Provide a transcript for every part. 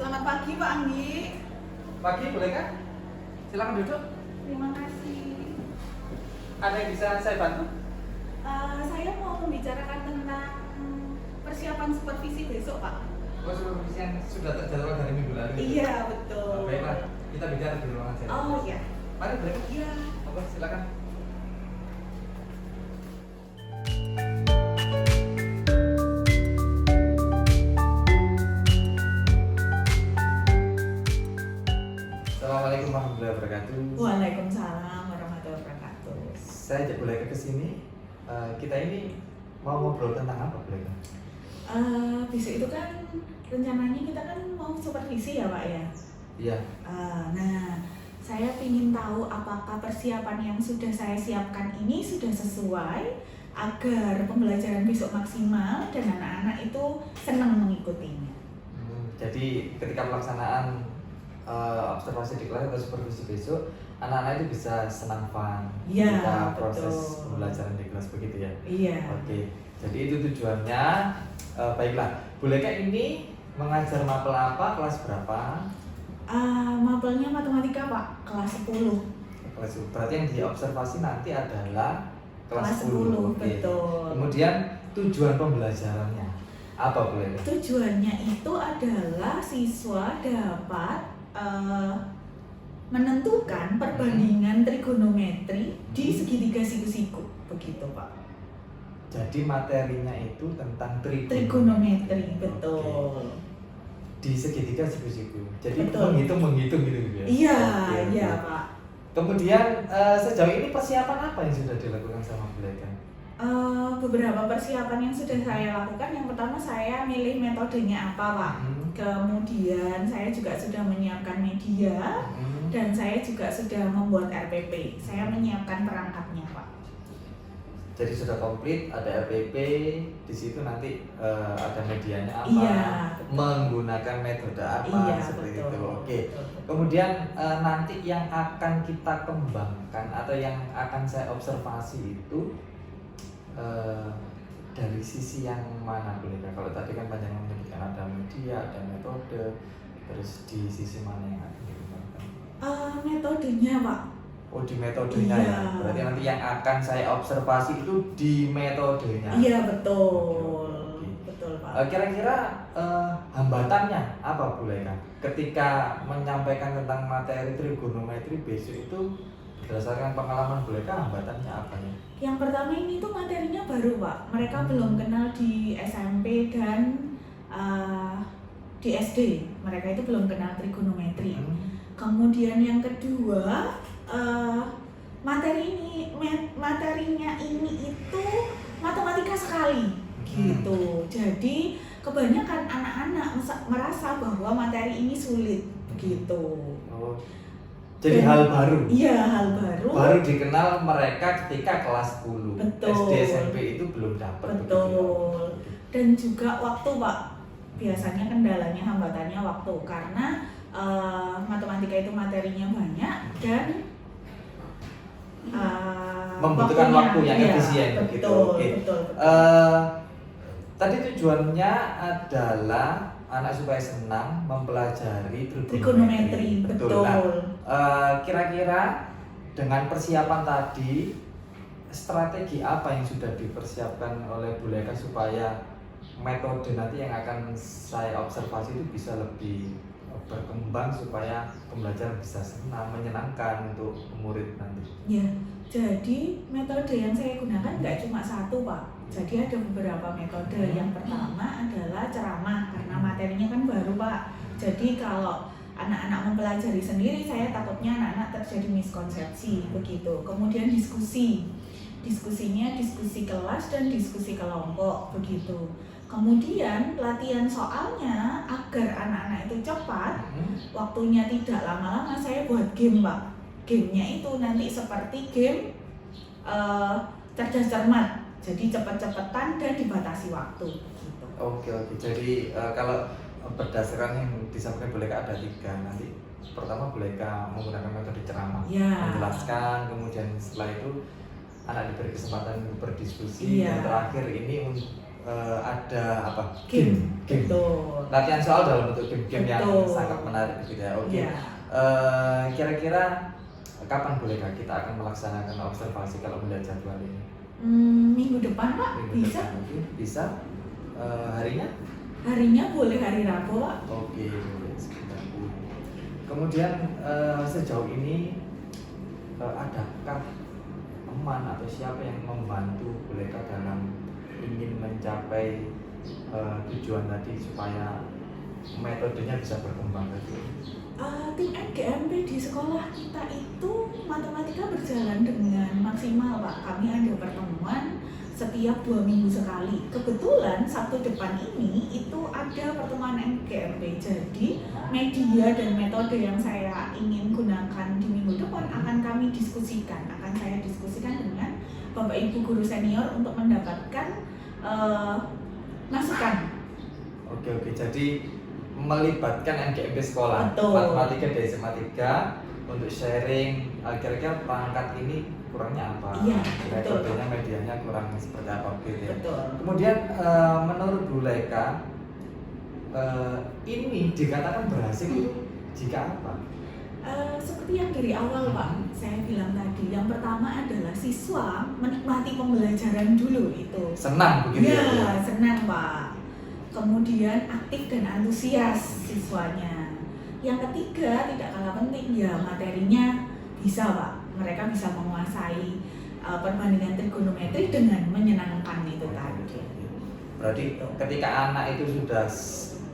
Selamat pagi Pak Anggi. Pagi, boleh kan? Silakan duduk. Terima kasih. Ada yang bisa saya bantu? Saya mau membicarakan tentang persiapan supervisi besok Pak. Oh, supervisi yang sudah terjadwal dari minggu lalu. Iya betul. Baiklah, kita bicara di ruangan saya. Oh iya. Mari, boleh kan? Iya. Oke, silakan. Assalamualaikum warahmatullahi wabarakatuh. Waalaikumsalam warahmatullahi wabarakatuh. Saya ajak boleh ke sini. Kita ini mau ngobrol tentang apa, boleh kan? Besok itu kan rencananya kita kan mau supervisi ya Pak ya. Iya. Nah, saya ingin tahu apakah persiapan yang sudah saya siapkan ini sudah sesuai agar pembelajaran besok maksimal dan anak-anak itu senang mengikutinya. Jadi ketika pelaksanaan observasi di kelas atau supervisi besok, anak-anak itu bisa senang fun Iya, ketika proses betul. pembelajaran di kelas, begitu ya? Iya. Oke, jadi itu tujuannya. Baiklah, bolehkah ini mengajar mapel apa, kelas berapa? Mapelnya matematika Pak, kelas 10. Kelas 10. Berarti yang diobservasi nanti adalah kelas 10. 10, Oke. betul. Kemudian tujuan pembelajarannya apa, boleh? Tujuannya itu adalah siswa dapat menentukan perbandingan trigonometri di segitiga siku-siku, begitu Pak. Jadi materinya itu tentang Trigonometri, Oke. betul. Di segitiga siku-siku. Jadi Betul. menghitung gitu ya. Iya, Oke, oke. iya Pak. Kemudian sejauh ini persiapan apa yang sudah dilakukan sama Buleka? Beberapa persiapan yang sudah saya lakukan. Yang pertama saya milih metodenya apa Pak. Kemudian saya juga sudah menyiapkan media dan saya juga sudah membuat RPP. Saya menyiapkan perangkatnya Pak. Jadi sudah komplit, ada RPP, di situ nanti ada medianya apa, Iya, betul. menggunakan metode apa, Iya, seperti betul. itu. Oke. Betul, betul. Kemudian nanti yang akan kita kembangkan atau yang akan saya observasi itu dari sisi yang mana, boleh? Kalau tadi kan panjang menyebutkan ada media, ada metode, terus di sisi mana yang akan dikembangkan? Metodenya Pak. Oh, di metodenya Iya. ya. Berarti nanti yang akan saya observasi itu di metodenya. Iya betul. Oke. Betul Pak. Kira-kira hambatannya apa, boleh kan? Ketika menyampaikan tentang materi trigonometri besok itu berdasarkan pengalaman, bolehkah hambatannya apa ya? Yang pertama ini tuh materinya baru Pak. Mereka belum kenal di SMP dan di SD. Mereka itu belum kenal trigonometri. Kemudian yang kedua, materinya ini itu matematika sekali gitu. Jadi kebanyakan anak-anak merasa bahwa materi ini sulit gitu. Oh. Jadi hal baru. Iya, hal baru. Baru dikenal mereka ketika kelas 10. Betul. SD SMP itu belum dapat. Betul. Begitu ya? Dan juga waktu Pak. Biasanya kendalanya, hambatannya waktu karena matematika itu materinya banyak dan membutuhkan waktu yang iya, efisien, begitu. betul, Oke. betul. Tadi tujuannya adalah anak supaya senang mempelajari Trigonometri, betul. Nah, kira-kira dengan persiapan tadi, strategi apa yang sudah dipersiapkan oleh Buleka supaya metode nanti yang akan saya observasi itu bisa lebih berkembang supaya pembelajaran bisa senang, menyenangkan untuk murid nanti? Ya, jadi metode yang saya gunakan nggak cuma satu Pak. Jadi ada beberapa metode. Yang pertama adalah ceramah karena materinya kan baru Pak. Jadi kalau anak-anak mempelajari sendiri, saya takutnya anak-anak terjadi miskonsepsi begitu. Kemudian diskusinya diskusi kelas dan diskusi kelompok begitu. Kemudian latihan soalnya agar anak-anak itu cepat, waktunya tidak lama-lama, saya buat game Pak. Gamenya itu nanti seperti game cerdas cermat, jadi cepet-cepetan dan dibatasi waktu. Gitu. Oke. Jadi kalau berdasarkan yang disampaikan Buleka ada 3 nanti. Pertama, Buleka menggunakan metode ceramah, Ya. menjelaskan, kemudian setelah itu anak diberi kesempatan berdiskusi, Iya. dan terakhir ini ada apa? Game. Game. Betul. Latihan soal dalam bentuk game-game yang Betul. sangat menarik gitu ya. Oke. Iya. Kira-kira kapan bolehkah kita akan melaksanakan observasi kalau melihat jadwal ini? Minggu depan Pak, Minggu bisa? depan, oke. Bisa. Harinya? Harinya boleh hari Rabu Pak. Oke, sekitar. Kemudian sejauh ini adakah teman atau siapa yang membantu bolehkah dalam ingin mencapai tujuan tadi supaya metodenya bisa berkembang tadi? Tim NGMP di sekolah kita itu matematika berjalan dengan maksimal Pak. Kami ada pertemuan setiap 2 minggu sekali. Kebetulan Sabtu depan ini itu ada pertemuan NGMP. Jadi media dan metode yang saya ingin gunakan di minggu depan akan kami diskusikan. Akan saya diskusikan dengan Bapak Ibu guru senior untuk mendapatkan masukan. Oke, jadi melibatkan NGMP sekolah, Betul. matematika dari SMA 3 untuk sharing kira-kira perangkat ini kurangnya apa, Iya, betul. metodenya, medianya kurang seperti apa gitu ya. Betul. Kemudian menurut Bu Leka ini dikatakan berhasil itu jika apa? Seperti yang dari awal Pak, saya bilang tadi, yang pertama adalah siswa menikmati pembelajaran dulu itu. Senang begitu ya? Ya, senang Pak. Kemudian aktif dan antusias siswanya. Yang ketiga, tidak kalah penting ya materinya bisa Pak. Mereka bisa menguasai perbandingan trigonometri dengan menyenangkan itu tadi. Berarti ketika anak itu sudah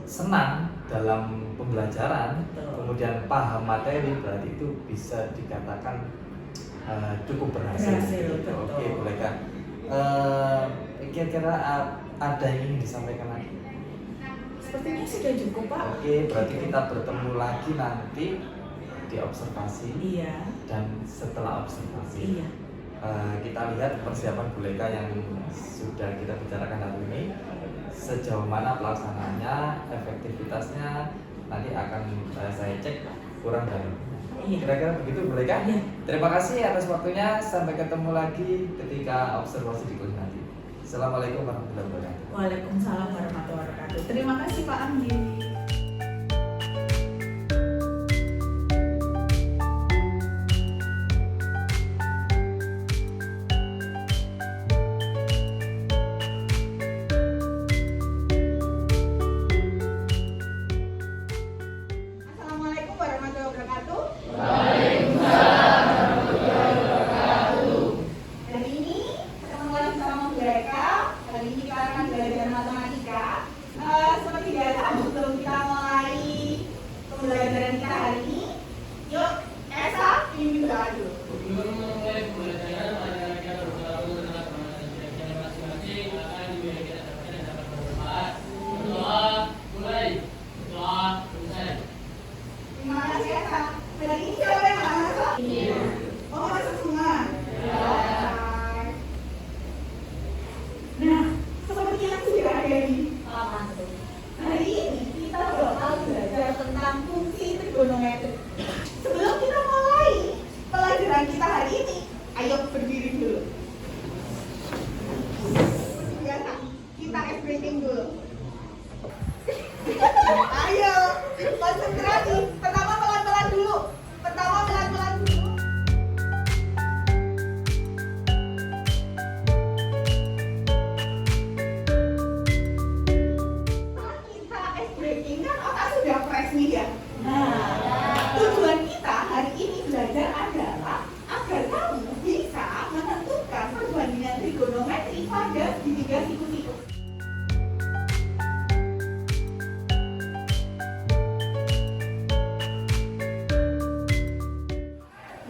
senang dalam pembelajaran, Betul. kemudian paham materi, berarti itu bisa dikatakan cukup berhasil. Betul. Oke, bolehkah? Kira-kira ada yang ingin disampaikan lagi? Sepertinya sudah cukup Pak. Oke, berarti kita bertemu lagi nanti di observasi. Iya. Dan setelah observasi, Iya. kita lihat persiapan Bu Leka yang sudah kita bicarakan hari ini, sejauh mana pelaksanaannya, efektivitasnya nanti akan saya cek kurang dari. Iya. Kira-kira begitu Bu Leka? Iya. Terima kasih atas waktunya. Sampai ketemu lagi ketika observasi di kelas nanti. Assalamualaikum warahmatullahi wabarakatuh. Waalaikumsalam warahmatullahi wabarakatuh. Terima kasih Pak Anggi. Assalamualaikum warahmatullahi wabarakatuh. Hari ini ketemu lagi sama mereka. Hari ini kita akan belajar matematika. Seperti biasa, sebelum kita mulai pembelajaran kita hari ini, yuk Esa pimpin doa dulu. Terima kasih Esa. Hari ini siapa yang nggak masuk? Oh, masuk semua. Baik. Nah, seperti yang sudah ada di hari ini kita bakal belajar tentang fungsi trigonometri. Sebelum kita mulai pelajaran kita hari ini, ayo berdiri dulu. Biasa, kita ice breaking dulu. Ayo, konsentrasi. Pertama pelan-pelan dulu. Setelah kita ice breaking kan otak sudah fresh nih ya. Nah, tujuan kita hari ini belajar adalah agar kamu bisa menentukan perbandingan trigonometri pada segitiga siku-siku.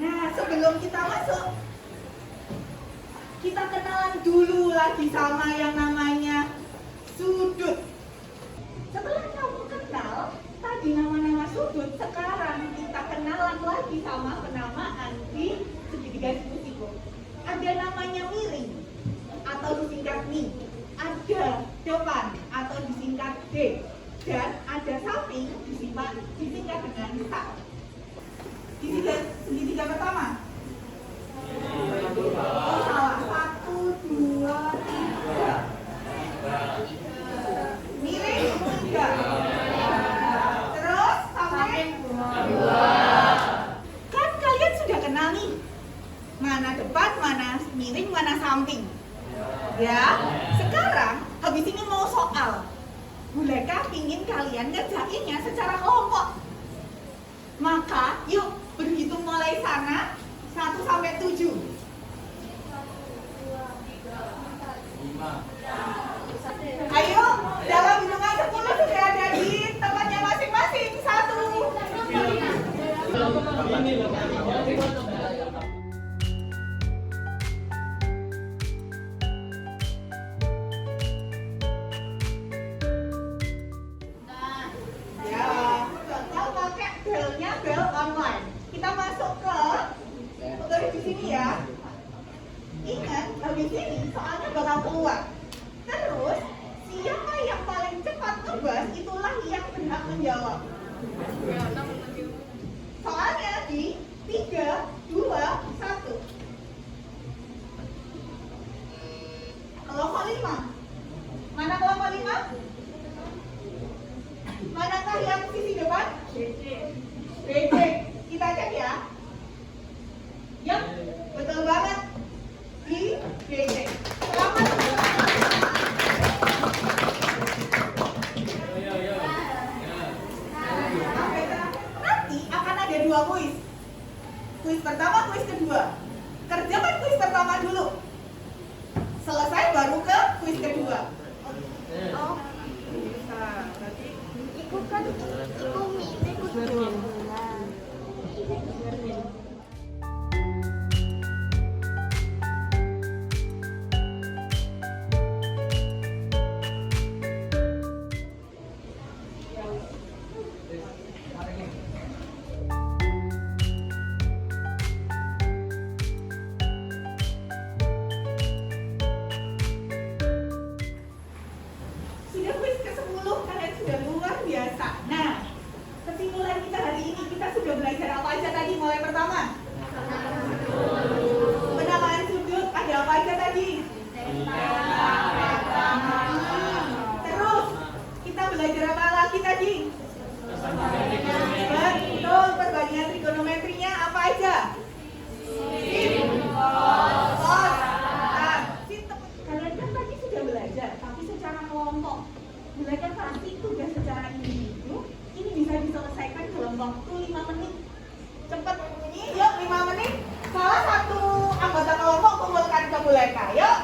Nah, sebelum kita masuk, kita kenalan dulu lagi sama yang namanya sudut. Setelah kamu kenal tadi nama-nama sudut, sekarang kita kenalan lagi sama penamaan di segitiga siku-siku. Ada namanya miring atau disingkat mi, ada depan atau disingkat D, dan ada samping disingkat dengan sak. Segitiga pertama. Oh, salah. 1, 2, 3. secara kelompok. Maka yuk berhitung mulai sana 1 sampai 7. 5. Ayo, dalam hitungan 10 sudah ada di tempatnya masing-masing. 1. Ya, kalau pakai belnya bel online. Kita masuk ke di sini ya. Ingat, habis ini soalnya bakal keluar. Terus, siapa yang paling cepat ngebas, itulah yang berhak menjawab. Soalnya di 3, 2, 1. Kelompok 5. Mana kelompok 5? Manakah yang sisi depan? BC. Kita cek ya. Yap, betul banget. Di BC. Selamat. Nanti akan ada 2 kuis. Kuis pertama, kuis kedua. Kerjakan kuis pertama dulu. Selesai baru ke kuis kedua. Oh, bisa. Berarti Ikut kan, ikut 2 bulan. sudah kuis ke-10, kalian sudah luar biasa. Nah, kesimpulan kita hari ini, kita sudah belajar apa aja tadi mulai pertama? Penamaan sudut, ada apa aja tadi? Terus, kita belajar apa lagi tadi? Betul, perbandingan trigonometrinya apa aja? Kalian kan tadi sudah belajar, tapi secara kelompok. Belajar pasti tugas secara individu, ini bisa diselesaikan dalam waktu 5 menit. Cepat, ini yuk 5 menit. Salah satu anggota kelompok kumpulkan ke Buleka, yuk.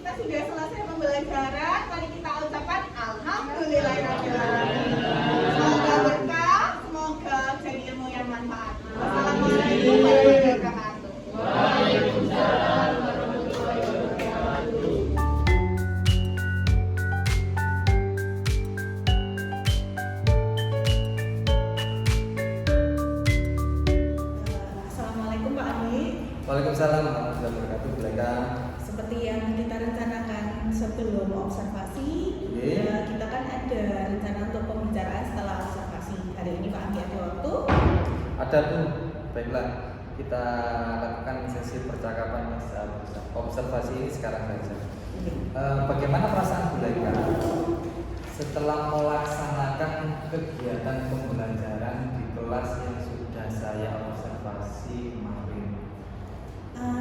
Kita sudah selesai pembelajaran, mari kita ucapkan Alhamdulillahirrahmanirrahim. Semoga berkah, semoga jadi ilmu yang manfaat. Wassalamualaikum warahmatullahi wabarakatuh. Waalaikumsalam warahmatullahi wabarakatuh. Assalamualaikum Pak Andi. Waalaikumsalam warahmatullahi wabarakatuh. Buleka. Seperti yang kita rencanakan sebelum observasi, kita kan ada rencana untuk pembicaraan setelah observasi. Hari ini Pak Anggi ada waktu? Ada tuh. Baiklah, kita lakukan sesi percakapan observasi ini sekarang saja. Bagaimana perasaan Buleka setelah melaksanakan kegiatan pembelajaran di kelas yang sudah saya observasi kemarin?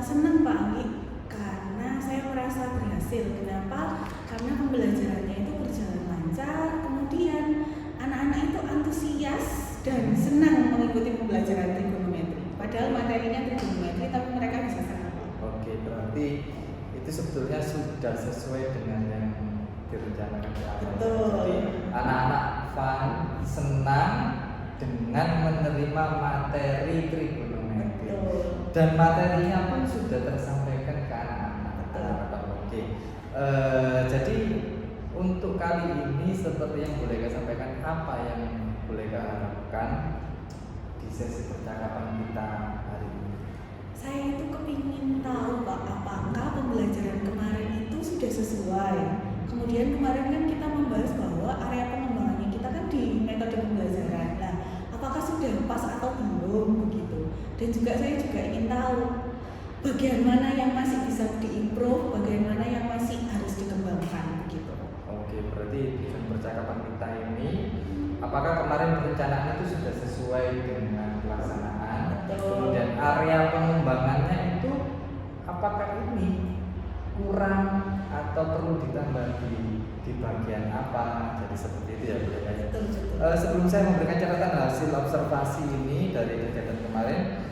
Senang Pak Anggi, karena saya merasa berhasil. Kenapa? Karena pembelajarannya itu berjalan lancar, kemudian anak-anak itu antusias dan senang mengikuti pembelajaran trigonometri. Padahal materinya trigonometri, tapi mereka bisa senang. Oke, berarti itu sebetulnya sudah sesuai dengan yang direncanakan di awal. Betul. Jadi anak-anak fun, senang dengan menerima materi trigonometri. Betul. Dan materinya pun sudah tersampaikan ke anak-anak. Oke. Jadi untuk kali ini seperti yang Buleka sampaikan, apa yang Buleka harapkan di sesi percakapan kita hari ini? Saya itu kepingin tahu Pak, apakah pembelajaran kemarin itu sudah sesuai. Kemudian kemarin kan kita membahas bahwa area pengembangannya kita kan di metode pembelajaran. Nah, apakah sudah pas atau belum begitu? Dan juga saya juga ingin tahu bagian mana yang masih bisa diimprove, bagian mana yang masih harus dikembangkan begitu. Oke, berarti event percakapan kita ini, apakah kemarin perencanaan itu sudah sesuai dengan pelaksanaan? Betul. Kemudian area pengembangannya itu apakah ini kurang atau perlu ditambah di bagian apa, jadi seperti itu ya Bu Leka. Betul, betul. Sebelum saya memberikan catatan hasil observasi ini dari kegiatan kemarin,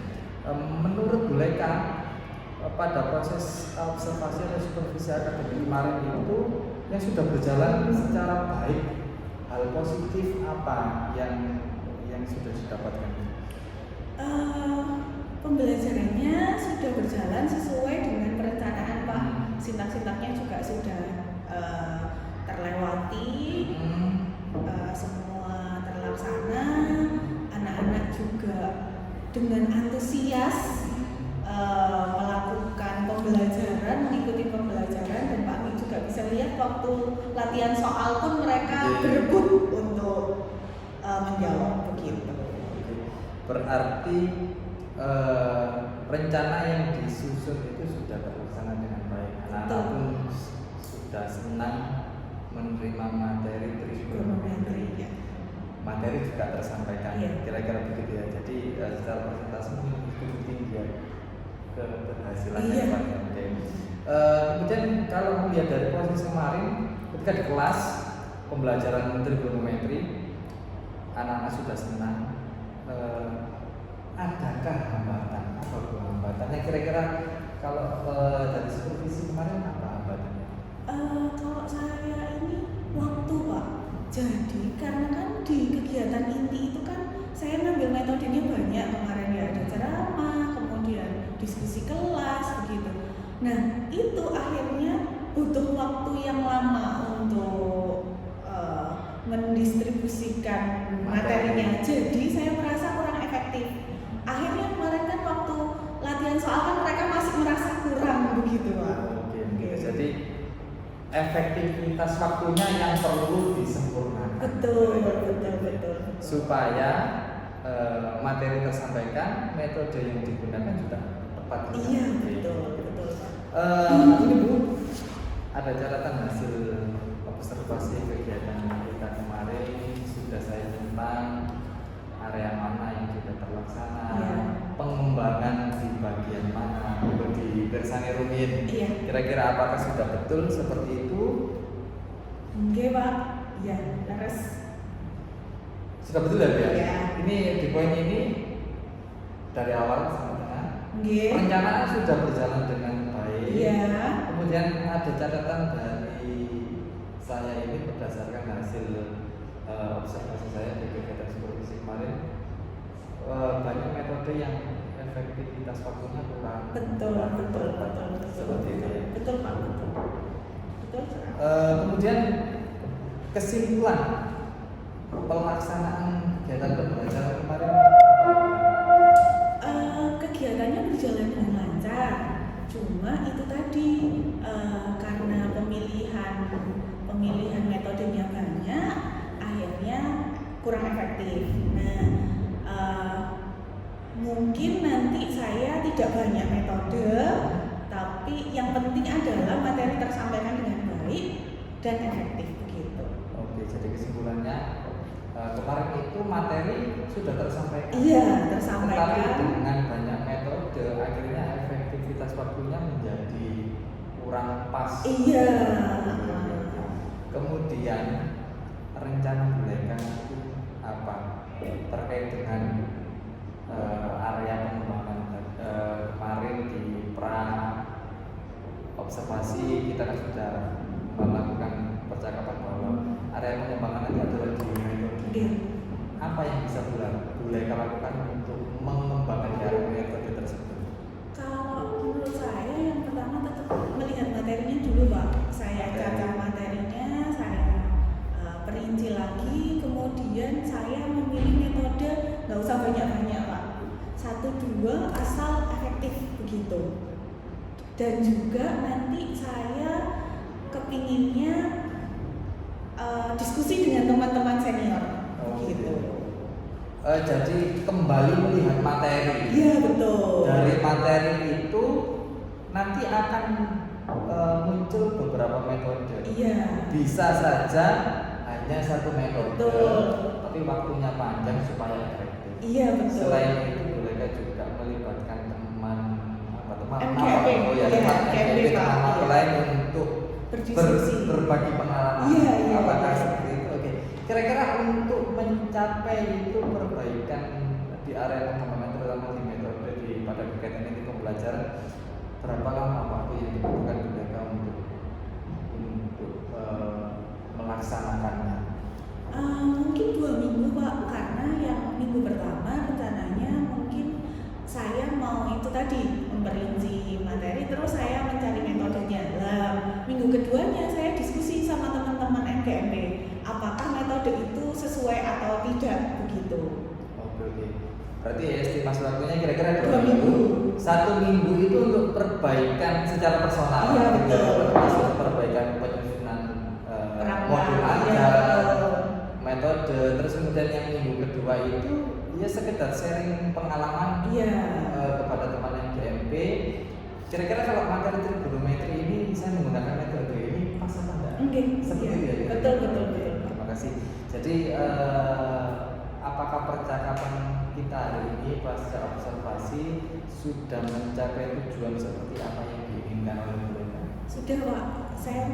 menurut Bu Leka pada proses observasi atau supervisi akademik kemarin itu yang sudah berjalan secara baik, hal positif apa yang sudah didapatkan? Pembelajarannya sudah berjalan sesuai dengan perencanaan Pak. Sintak-sintaknya juga sudah terlewati, semua terlaksana. Anak-anak juga dengan antusias melakukan pembelajaran, mengikuti pembelajaran, dan Pak Mi juga bisa lihat waktu latihan soal pun mereka berebut untuk menjawab begitu. Berarti rencana yang disusun itu sudah terlaksana dengan baik. Anak-anak pun sudah senang menerima materi trigonometri. Ya. Materi juga tersampaikan. Iya. Kira-kira begitu ya. Jadi secara persentase mengikuti tinggi ya keberhasilannya. Iya. Pak. Oke. Kemudian kalau melihat dari proses kemarin ketika di kelas pembelajaran trigonometri, anak-anak sudah senang. Adakah hambatan atau hambatannya kira-kira kalau dari supervisi kemarin apa hambatannya? Kalau saya ini waktu Pak. Jadi karena kan di kegiatan inti itu kan saya ngambil metodenya banyak kemarin ya, ada ceramah, kemudian diskusi kelas begitu. Nah itu akhirnya butuh waktu yang lama untuk mendistribusikan materinya. Jadi saya merasa kurang efektif. Akhirnya kemarin kan waktu latihan soal kan mereka masih merasa kurang begitu Pak. Oke. Jadi efektivitas waktunya yang perlu disempurnakan. Betul. Supaya materi tersampaikan, metode yang digunakan juga tepat. Iya, betul. Ini Bu, ada catatan hasil observasi kegiatan kita kemarin, sudah saya tentang area mana yang sudah terlaksana, Iya. pengembangan di bagian mana, di Bersani Rumit. Iya. Kira-kira apakah sudah betul seperti itu? Oke Pak, ya laras. Sudah betul ya Bu ya? Iya. Ini di poin ini dari awal sampai tengah. Oke. Perencanaan sudah berjalan dengan baik. Iya. Kemudian ada catatan dari saya ini berdasarkan hasil observasi saya di kegiatan supervisi kemarin, banyak metode yang efektivitas waktunya kurang. Betul. Seperti itu ya. Betul Pak. Betul. Kemudian kesimpulan pelaksanaan kegiatan pembelajaran kemarin Kegiatannya berjalan dengan lancar. Cuma itu tadi karena pemilihan metodenya banyak, akhirnya kurang efektif. Nah, mungkin nanti saya tidak banyak metode, tapi yang penting adalah materi tersampaikan dengan baik dan efektif begitu. Oke, jadi kesimpulannya kemarin itu materi sudah tersampaikan. Iya, Tetapi tersampaikan. dengan banyak metode akhirnya efektivitas waktunya menjadi kurang pas. Iya. Kemudian rencana Bu Leka itu apa terkait dengan area pengembangan kemarin di pra observasi kita kan sudah melakukan percakapan bahwa area pengembangan itu adalah di metode. Iya. Apa yang bisa Bu Leka lakukan untuk mengembangkan metode tersebut? Kalau menurut saya yang pertama tetap melihat materinya dulu Pak. Saya cacah materinya, saya perinci lagi, kemudian saya memilih metode nggak usah banyak-banyak Pak. 1-2 asal efektif begitu. Dan juga nanti saya kepinginnya diskusi dengan teman-teman senior gitu. Jadi kembali melihat materi. Iya betul. Dari materi itu nanti akan muncul beberapa metode. Iya. Bisa saja hanya satu metode, Betul. tapi waktunya panjang supaya efektif. Iya betul. Selain itu, Bu Leka juga melibatkan teman MKP. teman Iya, MKP, teman Pak. lain untuk berdiskusi. berbagi pengalaman. Iya, iya, Apakah iya. seperti itu? Oke. Kira-kira untuk mencapai itu perbaikan di area pengembangan terutama di metode pada kegiatan ini pembelajaran, berapa lama waktu yang dibutuhkan mereka untuk melaksanakannya? Mungkin 2 minggu Pak, karena yang minggu pertama rencananya mungkin saya mau itu tadi memperinci materi, terus saya mencari metodenya. Lah, minggu keduanya saya diskusi sama teman-teman MGMP, apakah metode itu sesuai atau tidak begitu. Oke. Berarti estimasi waktunya kira-kira 2 2 minggu. minggu. 1 minggu itu untuk perbaikan secara personal. Iya, gitu. betul. Termasuk perbaikan penyusunan modul Iya, ajar, betul. metode. Terus kemudian yang minggu kedua itu ya sekedar sharing pengalaman Iya. kepada teman yang GMP. Kira-kira kalau materi trigonometri ini saya menggunakan metode ini pas apa enggak? Oke, Seperti iya. itu ya. Betul, betul. Terima kasih. Jadi apakah percakapan kita hari ini pasca observasi sudah mencapai tujuan seperti apa yang diinginkan oleh mereka? Sudah Pak, saya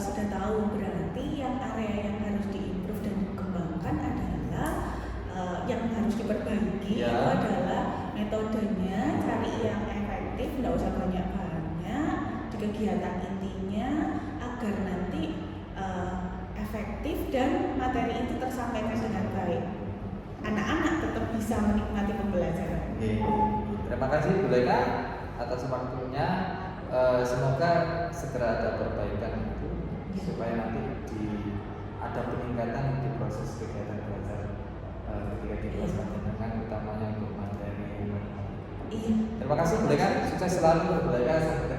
sudah tahu berarti yang area yang harus diimprove dan dikembangkan adalah yang harus diperbaiki Ya. itu adalah metodenya, cari yang efektif, nggak usah banyak-banyak di kegiatan intinya agar nanti efektif dan materi itu tersampaikan dengan baik. Anak-anak tetap bisa menikmati pembelajaran. Oke. Terima kasih Bu Leka atas waktunya. Semoga segera ada perbaikan itu supaya nanti ada peningkatan di proses kegiatan belajar ketika di kelas dengan utamanya untuk materi matematika. Iya. Terima kasih Bu Leka, sukses selalu Bu Leka. Sampai